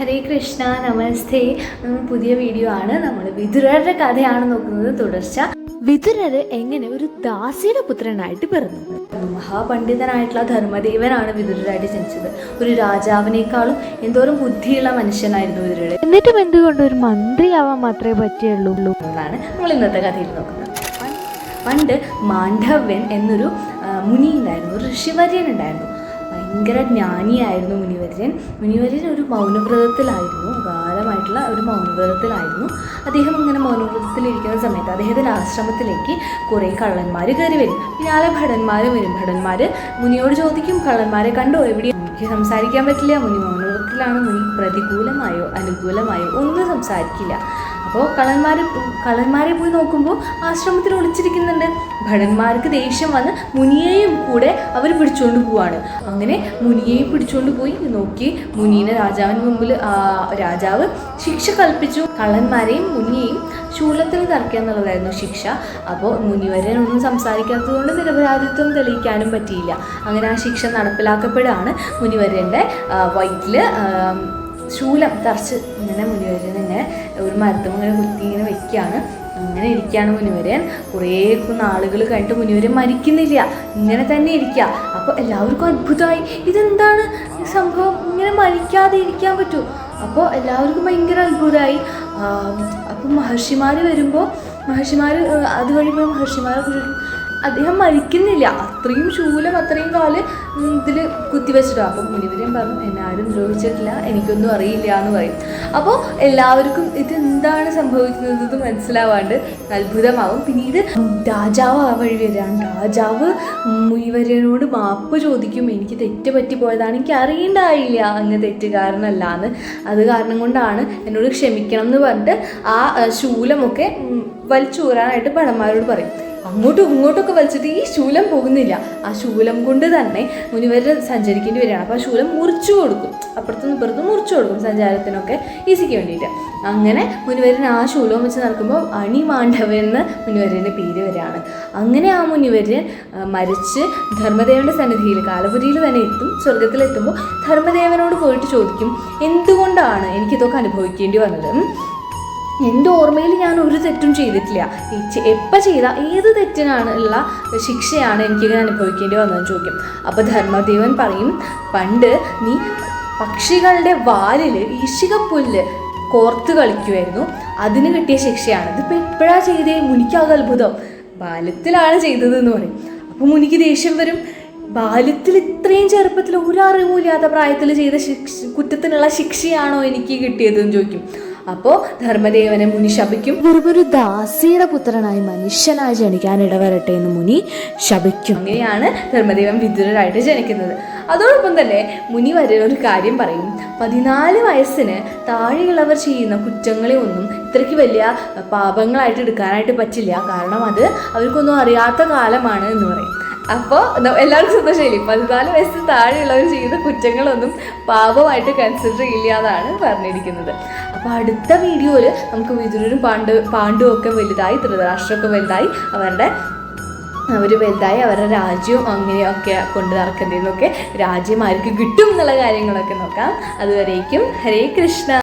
ഹരേ കൃഷ്ണ, നമസ്തേ. പുതിയ വീഡിയോ ആണ്. നമ്മൾ വിതുരരുടെ കഥയാണ് നോക്കുന്നത്. തുടർച്ച. വിതുരര് എങ്ങനെ ഒരു ദാസിയുടെ പുത്രനായിട്ട് പിറന്നു. മഹാപണ്ഡിതനായിട്ടുള്ള ധർമ്മദേവനാണ് വിതുരരായിട്ട് ജനിച്ചത്. ഒരു രാജാവിനേക്കാളും എന്തോരം ബുദ്ധിയുള്ള മനുഷ്യനായിരുന്നു വിതുരര്. എന്നിട്ടും എന്തുകൊണ്ട് ഒരു മന്ത്രിയാവാൻ മാത്രമേ പറ്റുള്ളൂ എന്നാണ് നമ്മൾ ഇന്നത്തെ കഥയിൽ നോക്കുന്നത്. പണ്ട് മാണ്ഡവ്യൻ എന്നൊരു മുനി ഉണ്ടായിരുന്നു, ഒരു ഋഷിവര്യൻ ഉണ്ടായിരുന്നു. ഭയങ്കര ജ്ഞാനിയായിരുന്നു മുനിവര്യൻ ഒരു മൗനവ്രതത്തിലായിരുന്നു, അകാലമായിട്ടുള്ള ഒരു മൗനവ്രതത്തിലായിരുന്നു. അദ്ദേഹം ഇങ്ങനെ മൗനവ്രതത്തിലിരിക്കുന്ന സമയത്ത് അദ്ദേഹത്തിൻ്റെ ആശ്രമത്തിലേക്ക് കുറേ കള്ളന്മാർ കയറി വരും. പിന്നാലെ ഭടന്മാരും വരും. ഭടന്മാർ മുനിയോട് ചോദിക്കും, കള്ളന്മാരെ കണ്ടോ, എവിടെ? എനിക്ക് സംസാരിക്കാൻ പറ്റില്ല, മുനി മൗനവ്രതത്തിലാണ്. മുനി പ്രതികൂലമായോ അനുകൂലമായോ ഒന്നും സംസാരിക്കില്ല. അപ്പോൾ കള്ളന്മാരെ പോയി നോക്കുമ്പോൾ ആശ്രമത്തിൽ ഒളിച്ചിരിക്കുന്നുണ്ട്. ഭടന്മാർക്ക് ദേഷ്യം വന്ന് മുനിയെയും കൂടെ അവർ പിടിച്ചുകൊണ്ട് പോവാണ്. അങ്ങനെ മുനിയെയും പിടിച്ചുകൊണ്ട് പോയി നോക്കി മുനീനെ രാജാവിന് മുമ്പിൽ രാജാവ് ശിക്ഷ കൽപ്പിച്ചു. കള്ളന്മാരെയും മുനിയെയും ശൂലത്തിൽ തറയ്ക്കുക എന്നുള്ളതായിരുന്നു ശിക്ഷ. അപ്പോൾ മുനിവരനൊന്നും സംസാരിക്കാത്തത് കൊണ്ട് നിരപരാധിത്വം തെളിയിക്കാനും പറ്റിയില്ല. അങ്ങനെ ആ ശിക്ഷ നടപ്പിലാക്കപ്പെടുകയാണ്. മുനിവരൻ്റെ വയറ്റിൽ ശൂലം തറച്ച് ഇങ്ങനെ മുനിവരൻ ഇങ്ങനെ ഒരു മരത്തും ഇങ്ങനെ കുത്തി ഇങ്ങനെ വെക്കുകയാണ്. അങ്ങനെ ഇരിക്കുകയാണ് മുനിവരൻ. കുറേ നാളുകൾ കഴിഞ്ഞിട്ട് മുനിവരൻ മരിക്കുന്നില്ല, ഇങ്ങനെ തന്നെ ഇരിക്കുക. അപ്പോൾ എല്ലാവർക്കും അത്ഭുതമായി, ഇതെന്താണ് സംഭവം, ഇങ്ങനെ മരിക്കാതെ ഇരിക്കാൻ പറ്റുമോ? അപ്പോൾ എല്ലാവർക്കും ഭയങ്കര അത്ഭുതമായി. അപ്പം മഹർഷിമാർ വരുമ്പോൾ അതുവഴി പോയി മഹർഷിമാരെ അദ്ദേഹം മരിക്കുന്നില്ല, അത്രയും ശൂലം അത്രയും കാല് ഇതിൽ കുത്തിവെച്ചിട്ടോ. അപ്പം മുനിവരൻ പറഞ്ഞു, എന്നെ ആരും ദ്രോഹിച്ചിട്ടില്ല, എനിക്കൊന്നും അറിയില്ല എന്ന് പറയും. അപ്പോൾ എല്ലാവർക്കും ഇതെന്താണ് സംഭവിക്കുന്നത് മനസ്സിലാവാണ്ട് അത്ഭുതമാവും. പിന്നീട് രാജാവ് ആ വഴി വരികയാണ്. രാജാവ് മുനിവരനോട് മാപ്പ് ചോദിക്കും, എനിക്ക് തെറ്റ് പറ്റിപ്പോയതാണ്, എനിക്ക് അറിയണ്ടായില്ല അങ്ങ് തെറ്റുകാരനല്ല എന്ന്, അത് കാരണം കൊണ്ടാണ്, എന്നോട് ക്ഷമിക്കണം എന്ന് പറഞ്ഞിട്ട് ആ ശൂലമൊക്കെ വലിച്ചൂരാനായിട്ട് ഭടന്മാരോട് പറയും. അങ്ങോട്ടും ഇങ്ങോട്ടൊക്കെ വലിച്ചിട്ട് ഈ ശൂലം പോകുന്നില്ല. ആ ശൂലം കൊണ്ട് തന്നെ മുനിവരൻ സഞ്ചരിക്കേണ്ടി വരികയാണ്. അപ്പോൾ ആ ശൂലം മുറിച്ചു കൊടുക്കും, അപ്പുറത്തും ഇപ്പുറത്തും മുറിച്ചു കൊടുക്കും, സഞ്ചാരത്തിനൊക്കെ ഈസിക്ക് വേണ്ടിയിട്ട്. അങ്ങനെ മുനിവരൻ ആ ശൂലം വെച്ച് നടക്കുമ്പോൾ അണിമാണ്ഡവൻ എന്ന് മുനിവരൻ്റെ പേര് വരികയാണ്. അങ്ങനെ ആ മുനിവരൻ മരിച്ച് ധർമ്മദേവൻ്റെ സന്നിധിയിൽ കാലപുരിയിൽ തന്നെ എത്തും. സ്വർഗത്തിലെത്തുമ്പോൾ ധർമ്മദേവനോട് പോയിട്ട് ചോദിക്കും, എന്തുകൊണ്ടാണ് എനിക്കിതൊക്കെ അനുഭവിക്കേണ്ടി വന്നത്? എൻ്റെ ഓർമ്മയിൽ ഞാൻ ഒരു തെറ്റും ചെയ്തിട്ടില്ല, എപ്പോൾ ചെയ്ത ഏത് തെറ്റിനാണ് ഉള്ള ശിക്ഷയാണ് എനിക്കിങ്ങനെ അനുഭവിക്കേണ്ടി വന്നതെന്ന് ചോദിക്കും. അപ്പോൾ ധർമ്മദേവൻ പറയും, പണ്ട് നീ പക്ഷികളുടെ വാലിൽ ഇഷ്ടികപ്പുല്ല് കോർത്ത് കളിക്കുമായിരുന്നു, അതിന് കിട്ടിയ ശിക്ഷയാണ്. ഇതിപ്പോൾ എപ്പോഴാണ് ചെയ്തേ? മുനിക്കാകെ അത്ഭുതം, ബാല്യത്തിലാണ് ചെയ്തതെന്ന് പറയും. അപ്പോൾ മുനിക്ക് ദേഷ്യം വരും. ബാല്യത്തിൽ ഇത്രയും ചെറുപ്പത്തിൽ ഒരറിവുമില്ലാത്ത പ്രായത്തിൽ ചെയ്ത കുറ്റത്തിനുള്ള ശിക്ഷയാണോ എനിക്ക് കിട്ടിയതെന്ന് ചോദിക്കും. അപ്പോൾ ധർമ്മദേവനെ മുനി ശപിക്കും. ഒരു ദാസിയുടെ പുത്രനായി മനുഷ്യനായി ജനിക്കാൻ ഇടവരട്ടെ എന്ന് മുനി ശപിക്കും. അങ്ങനെയാണ് ധർമ്മദേവൻ വിതുരരായിട്ട് ജനിക്കുന്നത്. അതോടൊപ്പം തന്നെ മുനി വരെ ഒരു കാര്യം പറയും, 14 വയസ്സിന് താഴെയുള്ളവർ ചെയ്യുന്ന കുറ്റങ്ങളെ ഒന്നും ഇത്രയ്ക്ക് വലിയ പാപങ്ങളായിട്ട് എടുക്കാനായിട്ട് പറ്റില്ല, കാരണം അത് അവർക്കൊന്നും അറിയാത്ത കാലമാണ് എന്ന് പറയും. അപ്പോൾ എല്ലാവർക്കും സന്തോഷമില്ലേ? 14 വയസ്സിന് താഴെയുള്ളവർ ചെയ്യുന്ന കുറ്റങ്ങളൊന്നും പാപമായിട്ട് കൺസിഡർ ചെയ്യില്ല എന്നാണ് പറഞ്ഞിരിക്കുന്നത്. അപ്പോൾ അടുത്ത വീഡിയോയിൽ നമുക്ക് വിതുരനും പാണ്ഡുവും ഒക്കെ വലുതായി, ധൃതരാഷ്ട്രമൊക്കെ വലുതായി, അവർ വലുതായി അവരുടെ രാജ്യവും അങ്ങനെയൊക്കെ കൊണ്ട് നടക്കുന്നതെന്നൊക്കെ, രാജ്യം ആർക്ക് കിട്ടും എന്നുള്ള കാര്യങ്ങളൊക്കെ നോക്കാം. അതുവരേക്കും ഹരേ കൃഷ്ണ.